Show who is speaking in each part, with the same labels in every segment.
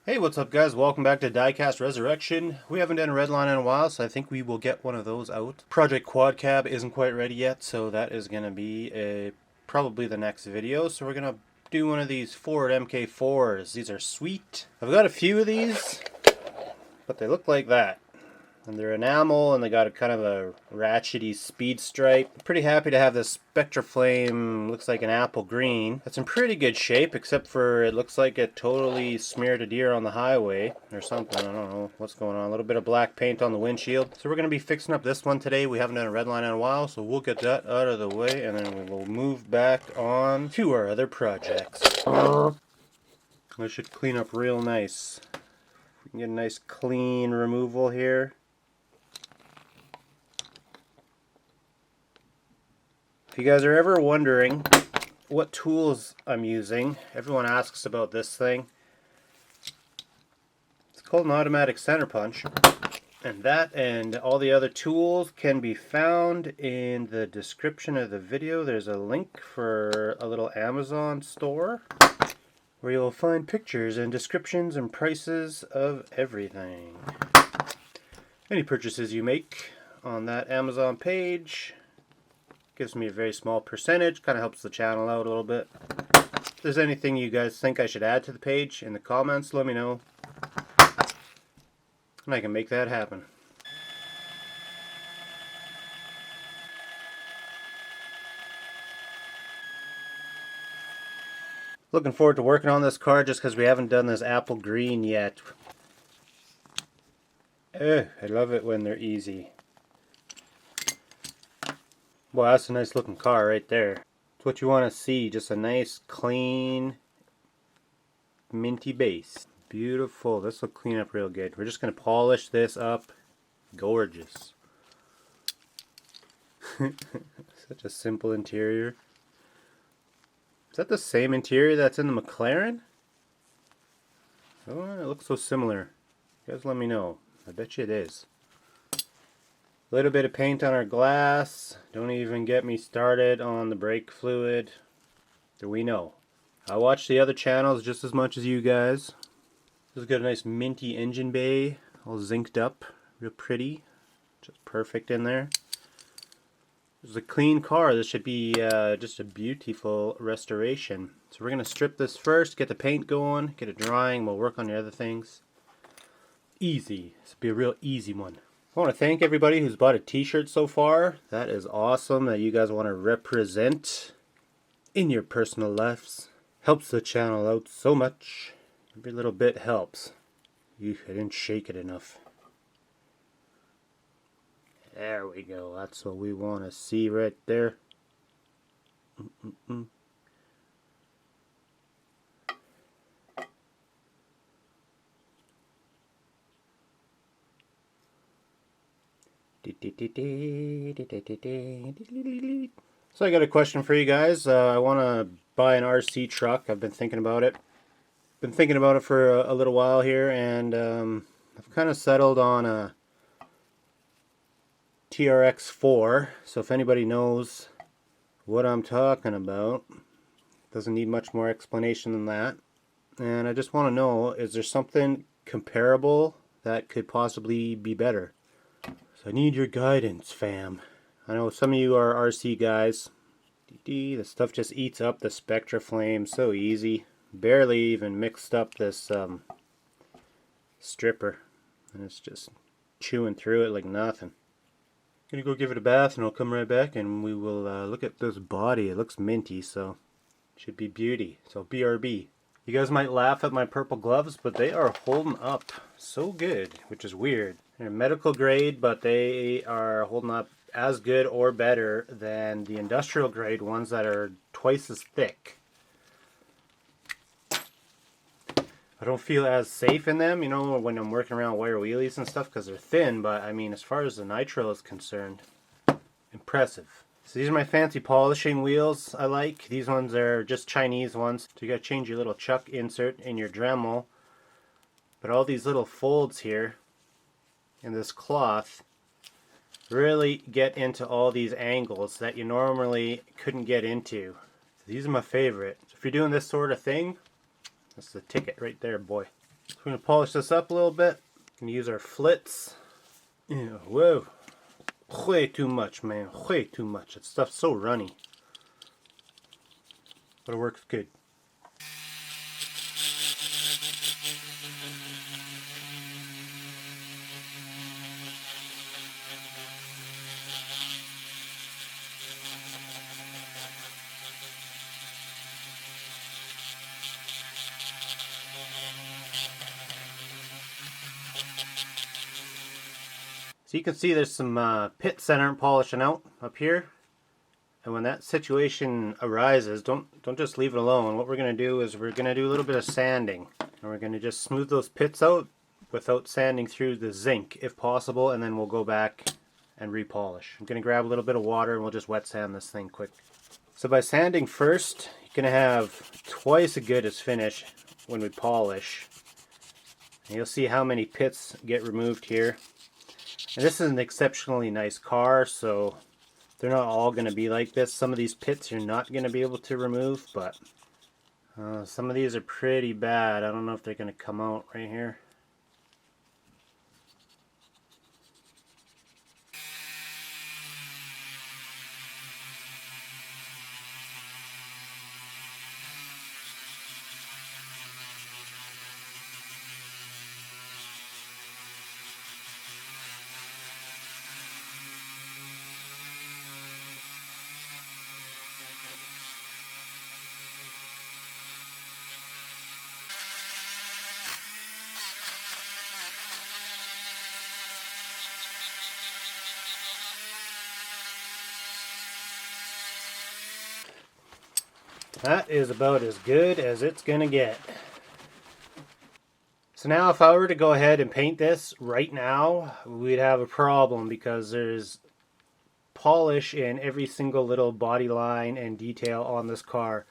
Speaker 1: Hey, what's up guys? Welcome back to Diecast Resurrection. We haven't done a Redline in a while, so I think we will get one of those out. Project Quad Cab isn't quite ready yet, so that is going to be probably the next video. So we're going to do one of these Ford MK4s. These are sweet. I've got a few of these, but they look like that. And they're enamel, and they got a kind of a ratchety speed stripe. I'm pretty happy to have this Spectra Flame, looks like an apple green. That's in pretty good shape, except for it looks like it totally smeared a deer on the highway or something. I don't know what's going on. A little bit of black paint on the windshield. So we're going to be fixing up this one today. We haven't done a Redline in a while, so we'll get that out of the way, and then we will move back on to our other projects. I should clean up real nice. We can get a nice clean removal here. If you guys are ever wondering what tools I'm using, everyone asks about this thing. It's called an automatic center punch, and that and all the other tools can be found in the description of the video. There's a link for a little Amazon store where you'll find pictures and descriptions and prices of everything. Any purchases you make on that Amazon page gives me a very small percentage, kind of helps the channel out a little bit. If there's anything you guys think I should add to the page in the comments, let me know, and I can make that happen. Looking forward to working on this car just because we haven't done this apple green yet. I love it when they're easy. Well, that's a nice looking car right there. It's what you want to see, just a nice clean minty base. Beautiful. This will clean up real good. We're just going to polish this up. Gorgeous. Such a simple interior. Is that the same interior that's in the McLaren? Oh, it looks so similar. You guys let me know. I bet you it is. A little bit of paint on our glass. Don't even get me started on the brake fluid. We know. I watch the other channels just as much as you guys. This has got a nice minty engine bay, all zinced up, real pretty. Just perfect in there. This is a clean car. This should be just a beautiful restoration. So we're going to strip this first, get the paint going, get it drying. We'll work on the other things. Easy. This will be a real easy one. I want to thank everybody who's bought a t-shirt so far. That is awesome that you guys want to represent in your personal lives. Helps the channel out so much. Every little bit helps. I didn't shake it enough. There we go. That's what we want to see right there. So I got a question for you guys. I want to buy an RC truck. I've been thinking about it. Been thinking about it for a little while here, and I've kind of settled on a TRX4. So if anybody knows what I'm talking about, doesn't need much more explanation than that. And I just want to know, is there something comparable that could possibly be better? I need your guidance, fam. I know some of you are RC guys. The stuff just eats up the Spectra Flame so easy. Barely even mixed up this stripper. And it's just chewing through it like nothing. Gonna go give it a bath and I'll come right back and we will look at this body. It looks minty, so it should be beauty. So BRB. You guys might laugh at my purple gloves, but they are holding up so good, which is weird. They're medical grade, but they are holding up as good or better than the industrial grade ones that are twice as thick. I don't feel as safe in them, you know, when I'm working around wire wheelies and stuff, because they're thin, but I mean, as far as the nitro is concerned, impressive. So these are my fancy polishing wheels I like. These ones are just Chinese ones. So you gotta change your little chuck insert in your Dremel. But all these little folds here in this cloth really get into all these angles that you normally couldn't get into. So these are my favorite. So if you're doing this sort of thing, that's the ticket right there, boy. We're going to polish this up a little bit. We're going to use our flits. Yeah, whoa. Way too much, man. Way too much. That stuff's so runny. But it works good. So you can see there's some pits that aren't polishing out up here. And when that situation arises, don't just leave it alone. What we're going to do is we're going to do a little bit of sanding. And we're going to just smooth those pits out without sanding through the zinc if possible. And then we'll go back and repolish. I'm going to grab a little bit of water and we'll just wet sand this thing quick. So by sanding first, you're going to have twice as good as finish when we polish. And you'll see how many pits get removed here. And this is an exceptionally nice car, so they're not all going to be like this. Some of these pits you're not going to be able to remove, but some of these are pretty bad. I don't know if they're going to come out right here. That is about as good as it's gonna get. So now if I were to go ahead and paint this right now, we'd have a problem because there's polish in every single little body line and detail on this car.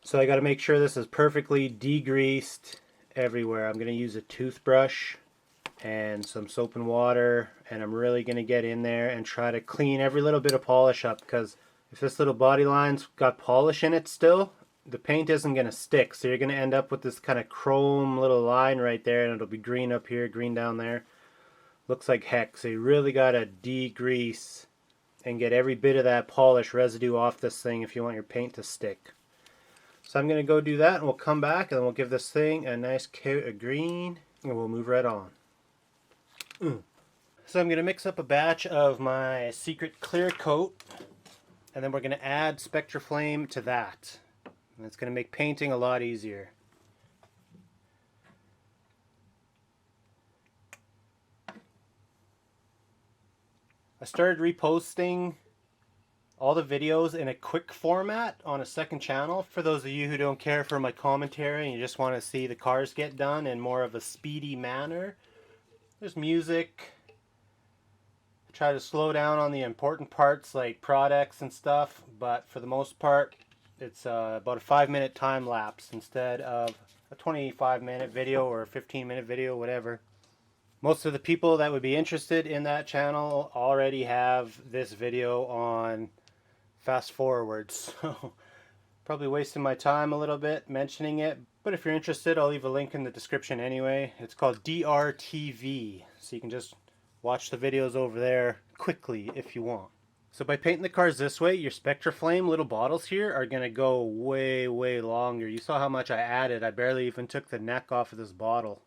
Speaker 1: So I got to make sure this is perfectly degreased everywhere. I'm going to use a toothbrush and some soap and water, and I'm really going to get in there and try to clean every little bit of polish up, because if this little body line's got polish in it still, the paint isn't going to stick. So you're going to end up with this kind of chrome little line right there, and it'll be green up here, green down there. Looks like heck. So you really got to degrease and get every bit of that polish residue off this thing if you want your paint to stick. So I'm going to go do that, and we'll come back and then we'll give this thing a nice coat of green, and we'll move right on. So I'm going to mix up a batch of my secret clear coat, and then we're going to add Spectraflame to that. And it's going to make painting a lot easier. I started reposting all the videos in a quick format on a second channel for those of you who don't care for my commentary and you just want to see the cars get done in more of a speedy manner. There's music. I try to slow down on the important parts like products and stuff, but for the most part it's about a 5-minute time lapse instead of a 25-minute video or a 15-minute video, whatever. Most of the people that would be interested in that channel already have this video on fast forward, so probably wasting my time a little bit mentioning it, but if you're interested I'll leave a link in the description anyway. It's called DRTV, so you can just watch the videos over there quickly if you want. So by painting the cars this way, your Spectraflame little bottles here are going to go way longer. You saw how much I added. I barely even took the neck off of this bottle.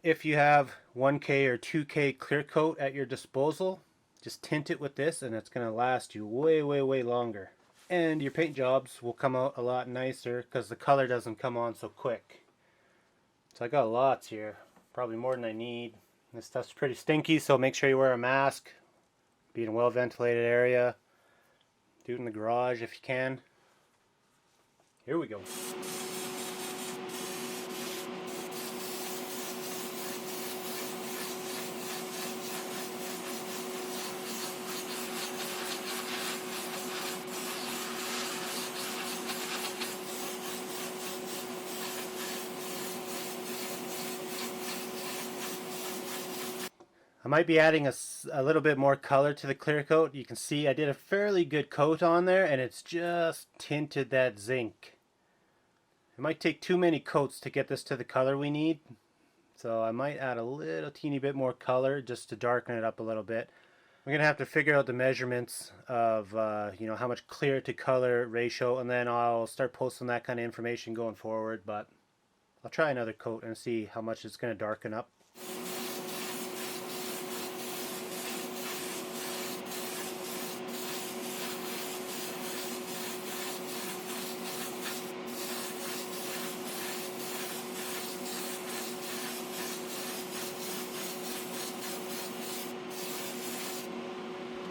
Speaker 1: If you have 1K or 2K clear coat at your disposal, just tint it with this and it's going to last you way longer. And your paint jobs will come out a lot nicer because the color doesn't come on so quick. So I got lots here, probably more than I need. This stuff's pretty stinky, so make sure you wear a mask. Be in a well ventilated area. Do it in the garage if you can. Here we go. I might be adding a little bit more color to the clear coat. You can see I did a fairly good coat on there and it's just tinted that zinc. It might take too many coats to get this to the color we need. So I might add a little teeny bit more color just to darken it up a little bit. I'm going to have to figure out the measurements of how much clear to color ratio, and then I'll start posting that kind of information going forward. But I'll try another coat and see how much it's going to darken up.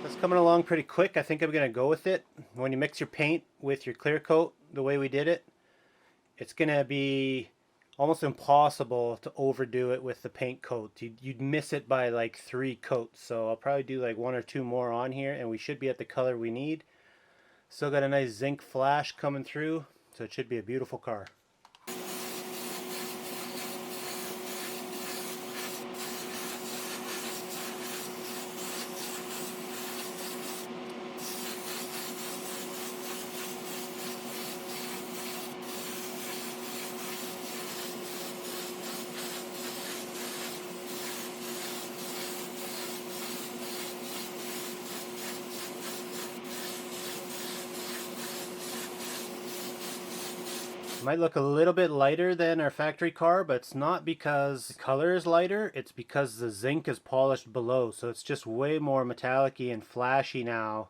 Speaker 1: It's coming along pretty quick. I think I'm going to go with it. When you mix your paint with your clear coat the way we did it, it's going to be almost impossible to overdo it with the paint coat. You'd miss it by like 3 coats. So I'll probably do like 1 or 2 more on here and we should be at the color we need. Still got a nice zinc flash coming through, so it should be a beautiful car. Might look a little bit lighter than our factory car, but it's not because the color is lighter, it's because the zinc is polished below, so it's just way more metallic-y and flashy now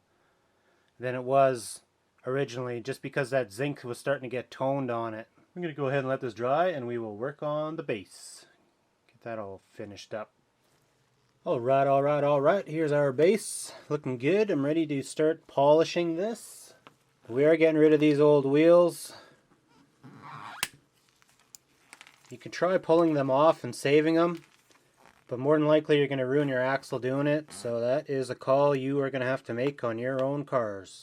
Speaker 1: than it was originally, just because that zinc was starting to get toned on it. I'm going to go ahead and let this dry and we will work on the base. Get that all finished up. Alright, here's our base. Looking good. I'm ready to start polishing this. We are getting rid of these old wheels. You can try pulling them off and saving them, but more than likely you're going to ruin your axle doing it, so that is a call you are going to have to make on your own cars.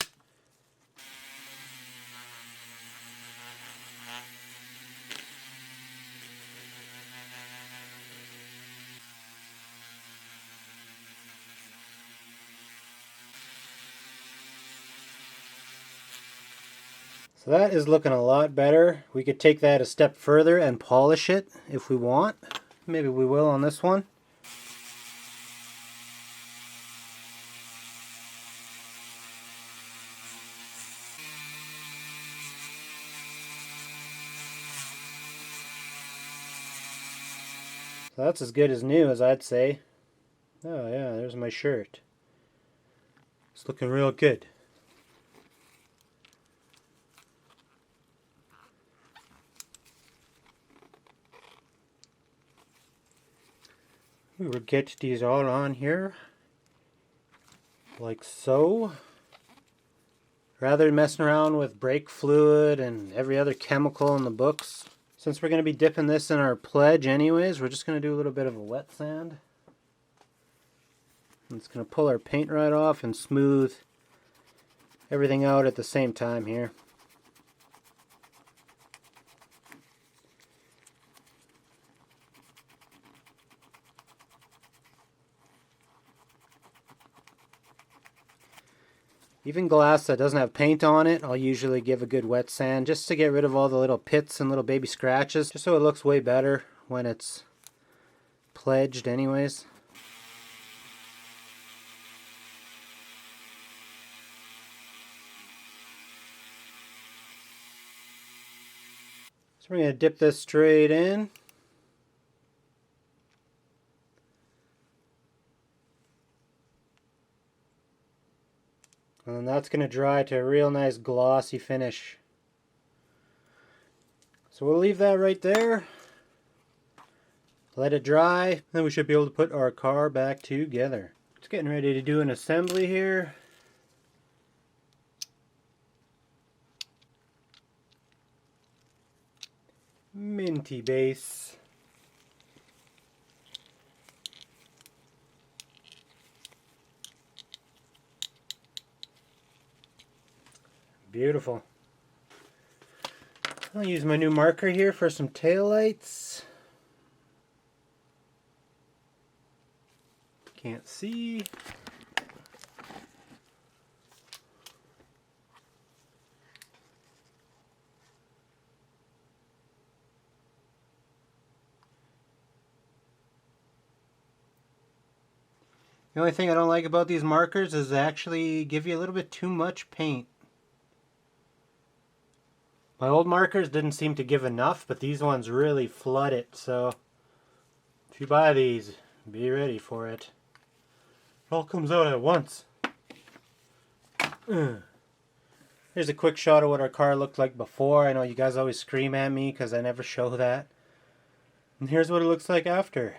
Speaker 1: So that is looking a lot better. We could take that a step further and polish it if we want. Maybe we will on this one. So that's as good as new, as I'd say. Oh yeah, there's my shirt. It's looking real good. We will get these all on here, like so. Rather than messing around with brake fluid and every other chemical in the books, since we're going to be dipping this in our pledge anyways, we're just going to do a little bit of a wet sand. And it's going to pull our paint right off and smooth everything out at the same time here. Even glass that doesn't have paint on it, I'll usually give a good wet sand just to get rid of all the little pits and little baby scratches, just so it looks way better when it's pledged anyways. So we're going to dip this straight in. And then that's going to dry to a real nice glossy finish. So we'll leave that right there. Let it dry. Then we should be able to put our car back together. It's getting ready to do an assembly here. Minty base. Beautiful. I'll use my new marker here for some taillights. Can't see. The only thing I don't like about these markers is they actually give you a little bit too much paint. My old markers didn't seem to give enough, but these ones really flood it, so if you buy these, be ready for it. It all comes out at once. Here's a quick shot of what our car looked like before. I know you guys always scream at me because I never show that. And here's what it looks like after.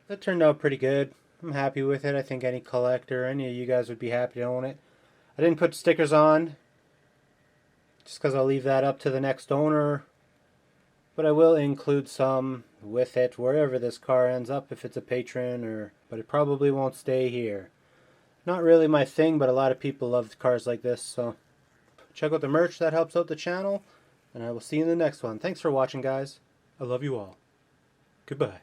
Speaker 1: That turned out pretty good. I'm happy with it. I think any collector, any of you guys would be happy to own it. I didn't put stickers on, just because I'll leave that up to the next owner. But I will include some with it wherever this car ends up if it's a patron, but it probably won't stay here. Not really my thing, but a lot of people love cars like this, so check out the merch. That helps out the channel, and I will see you in the next one. Thanks for watching, guys. I love you all. Goodbye.